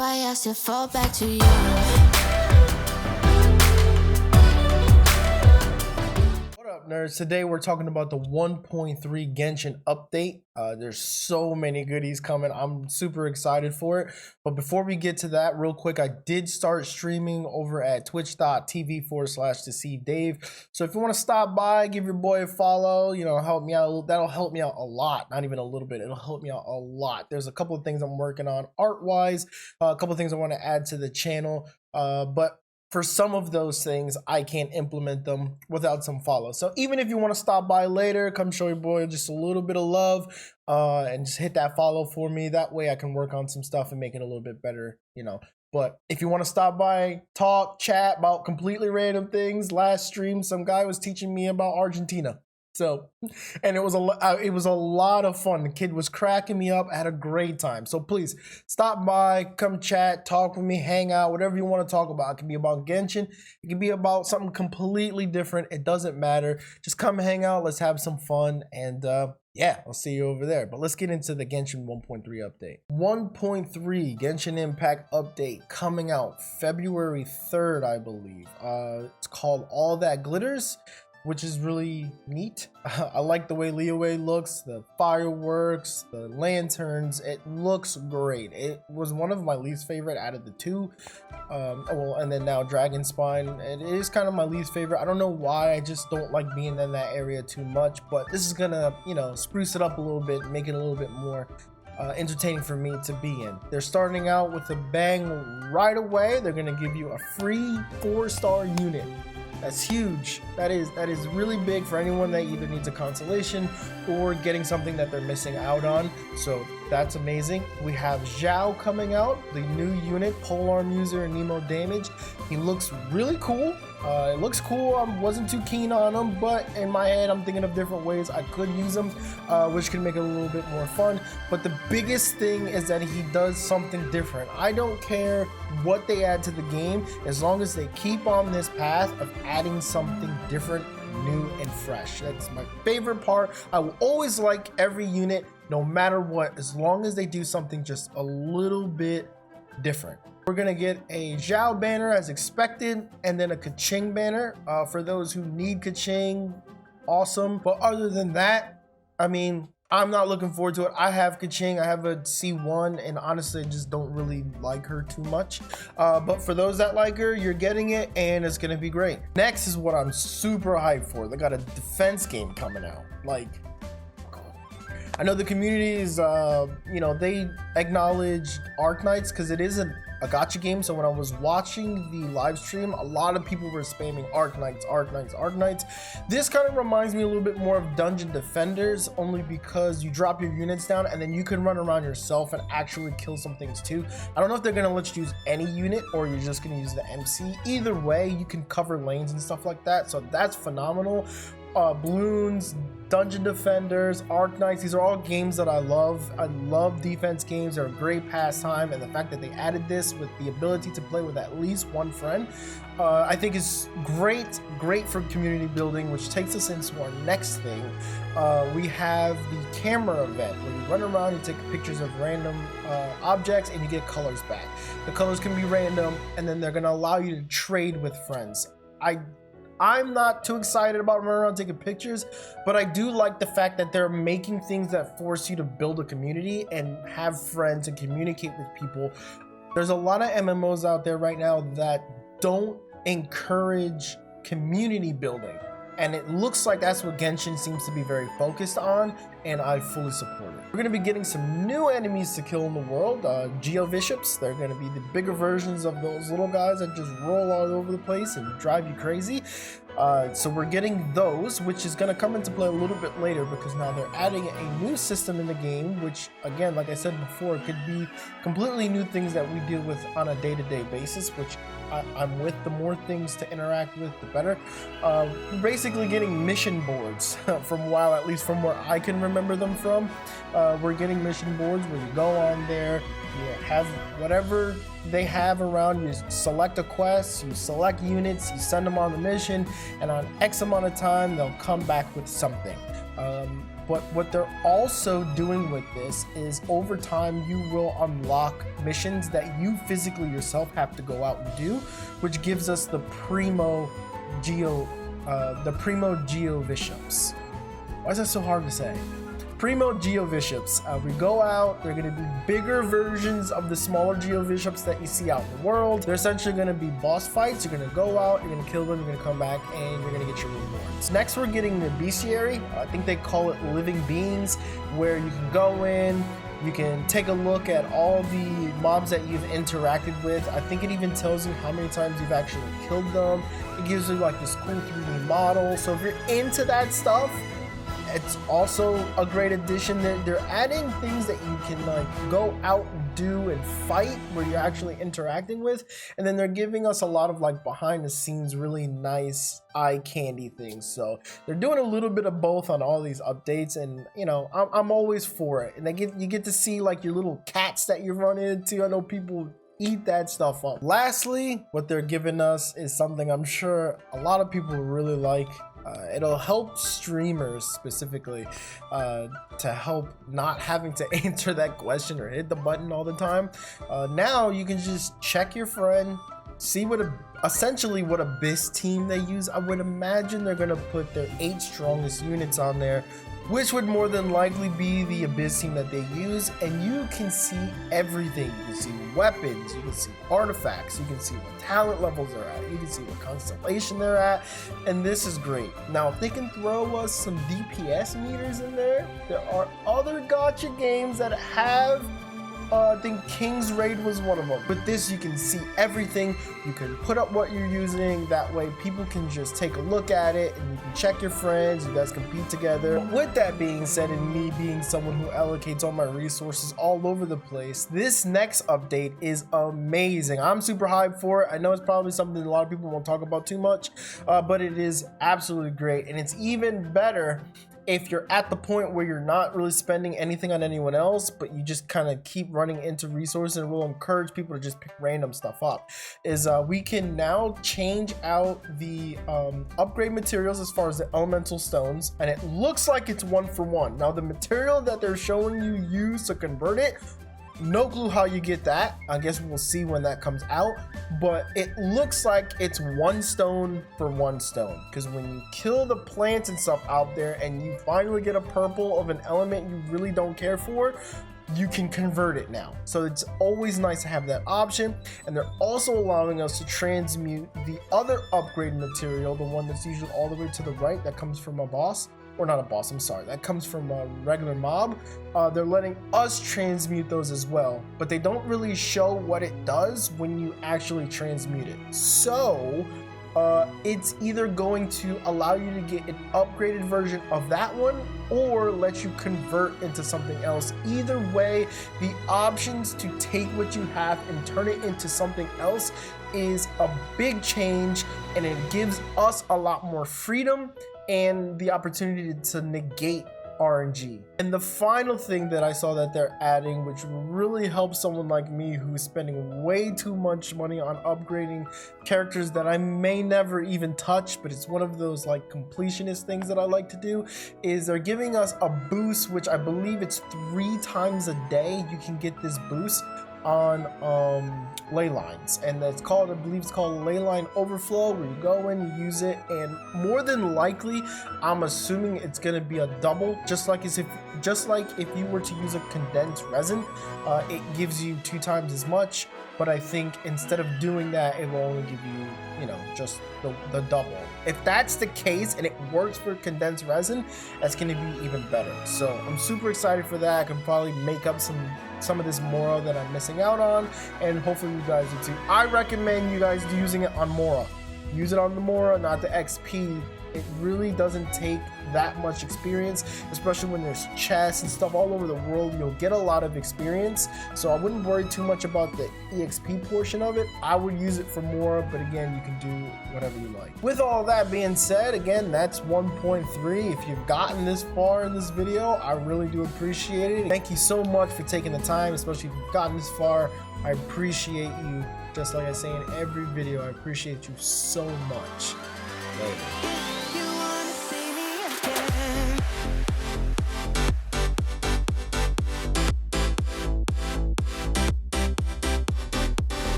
why I still fall back to you. What up, nerds? Today we're talking about the 1.3 Genshin update. There's so many goodies coming. I'm super excited for it. But before we get to that, real quick, I did start streaming over at twitch.tv/DeceivedDave. So if you want to stop by, give your boy a follow, help me out. That'll help me out a lot. Not even a little bit. It'll help me out a lot. There's a couple of things I'm working on art-wise, a couple of things I want to add to the channel. But for some of those things, I can't implement them without some follow. So even if you want to stop by later, come show your boy just a little bit of love and just hit that follow for me. That way I can work on some stuff and make it a little bit better, But if you want to stop by, talk, chat about completely random things. Last stream, some guy was teaching me about Argentina. And it was a lot of fun. The kid was cracking me up. I had a great time. So please stop by, come chat, talk with me, hang out, whatever you want to talk about. It can be about Genshin. It can be about something completely different. It doesn't matter. Just come hang out. Let's have some fun. And yeah, I'll see you over there. But let's get into the Genshin 1.3 update. 1.3 Genshin Impact update coming out February 3rd, I believe. It's called All That Glitters, which is really neat. I like the way Liyue looks, the fireworks, the lanterns. It looks great. It was one of my least favorite out of the two. And then now Dragon Spine. It is kind of my least favorite. I don't know why. I just don't like being in that area too much. But this is gonna, spruce it up a little bit, make it a little bit more entertaining for me to be in. They're starting out with a bang right away. They're gonna give you a free 4-star unit. That's huge. That is really big for anyone that either needs a consolation or getting something that they're missing out on. So that's amazing. We have Xiao coming out, the new unit, Polearm user and Nemo damage. He looks really cool. It looks cool. I wasn't too keen on him, but in my head, I'm thinking of different ways I could use him, which can make it a little bit more fun. But the biggest thing is that he does something different. I don't care what they add to the game, as long as they keep on this path of adding something different, new, and fresh. That's my favorite part. I will always like every unit, no matter what, as long as they do something just a little bit different. We're gonna get a Xiao banner as expected, and then a Keqing banner for those who need Keqing. Awesome. But other than that, I'm not looking forward to it. I have Keqing, I have a C1, and honestly I just don't really like her too much. But for those that like her, you're getting it, and it's gonna be great. Next is what I'm super hyped for. They got a defense game coming out. I know the community is, they acknowledge Arknights because it is a gacha game. So when I was watching the live stream, a lot of people were spamming Arknights. This kind of reminds me a little bit more of Dungeon Defenders, only because you drop your units down and then you can run around yourself and actually kill some things too. I don't know if they're gonna let you use any unit or you're just gonna use the MC. Either way, you can cover lanes and stuff like that. So that's phenomenal. Bloons, Dungeon Defenders, Arknights, these are all games that I love. I love defense games. They're a great pastime, and the fact that they added this with the ability to play with at least one friend, I think is great for community building, which takes us into our next thing. We have the camera event where you run around, you take pictures of random objects, and you get colors back. The colors can be random, and then they're gonna allow you to trade with friends. I'm not too excited about running around taking pictures, but I do like the fact that they're making things that force you to build a community and have friends and communicate with people. There's a lot of MMOs out there right now that don't encourage community building, and it looks like that's what Genshin seems to be very focused on, and I fully support it. We're going to be getting some new enemies to kill in the world. Geoviships, they're going to be the bigger versions of those little guys that just roll all over the place and drive you crazy. So we're getting those, which is going to come into play a little bit later because now they're adding a new system in the game, which again, like I said before, could be completely new things that we deal with on a day-to-day basis, which I'm with. The more things to interact with, the better. Basically getting mission boards from WoW, at least from where I can remember them from. We're getting mission boards where you go on there, you have whatever they have around, you select a quest, you select units, you send them on the mission, and on X amount of time, they'll come back with something. But what they're also doing with this is over time you will unlock missions that you physically yourself have to go out and do, which gives us the Primo Geo Bishops. Why is that so hard to say? Primo Geo Bishops. We go out, they're gonna be bigger versions of the smaller Geo Bishops that you see out in the world. They're essentially gonna be boss fights. You're gonna go out, you're gonna kill them, you're gonna come back, and you're gonna get your rewards. Next, we're getting the bestiary. I think they call it living beings, where you can go in, you can take a look at all the mobs that you've interacted with. I think it even tells you how many times you've actually killed them. It gives you like this cool 3D model. So if you're into that stuff, it's also a great addition. They're adding things that you can like go out and do and fight where you're actually interacting with, and then they're giving us a lot of like behind the scenes really nice eye candy things. So they're doing a little bit of both on all these updates, and you know, I'm always for it. And you get to see like your little cats that you run into. I know people eat that stuff up. Lastly, what they're giving us is something I'm sure a lot of people really like. It'll help streamers specifically to help not having to answer that question or hit the button all the time. Now you can just check your friend, see essentially what abyss team they use. I would imagine they're gonna put their 8 strongest units on there, which would more than likely be the abyss team that they use, and you can see everything. You can see weapons, you can see artifacts, you can see what talent levels they're at, you can see what constellation they're at, and this is great. Now, if they can throw us some DPS meters in there are other gacha games that have I think King's Raid was one of them. With this, you can see everything. You can put up what you're using. That way, people can just take a look at it, and you can check your friends. You guys compete together. But with that being said, and me being someone who allocates all my resources all over the place, this next update is amazing. I'm super hyped for it. I know it's probably something a lot of people won't talk about too much, but it is absolutely great, and it's even better if you're at the point where you're not really spending anything on anyone else, but you just kind of keep running into resources. And we'll encourage people to just pick random stuff up, is we can now change out the upgrade materials as far as the elemental stones, and it looks like it's 1-for-1. Now the material that they're showing you use to convert it, no clue how you get that. I guess we'll see when that comes out, but it looks like it's 1 stone for 1 stone, because when you kill the plants and stuff out there and you finally get a purple of an element you really don't care for, you can convert it now. So it's always nice to have that option. And they're also allowing us to transmute the other upgrade material, the one that's usually all the way to the right that comes from a boss, or not a boss, I'm sorry, that comes from a regular mob. They're letting us transmute those as well, but they don't really show what it does when you actually transmute it. So it's either going to allow you to get an upgraded version of that one, or let you convert into something else. Either way, the options to take what you have and turn it into something else is a big change, and it gives us a lot more freedom and the opportunity to negate RNG. And the final thing that I saw that they're adding, which really helps someone like me who's spending way too much money on upgrading characters that I may never even touch, but it's one of those like completionist things that I like to do, is they're giving us a boost, which I believe it's 3 times a day you can get this boost on ley lines, and that's called, I believe it's called Leyline Overflow, where you go in, you use it, and more than likely I'm assuming it's gonna be a double, just like if you were to use a condensed resin, it gives you 2 times as much. But I think instead of doing that, it will only give you, you know, just the double. If that's the case and it works for condensed resin, that's going to be even better. So I'm super excited for that. I can probably make up some of this Mora that I'm missing out on, and hopefully you guys do too. I recommend you guys using it on Mora. Use it on the Mora, not the XP. It really doesn't take that much experience, especially when there's chests and stuff all over the world. You'll get a lot of experience, so I wouldn't worry too much about the EXP portion of it. I would use it for more, but again, you can do whatever you like. With all that being said, again, that's 1.3. If you've gotten this far in this video, I really do appreciate it. Thank you so much for taking the time, especially if you've gotten this far. I appreciate you. Just like I say in every video, I appreciate you so much. Later.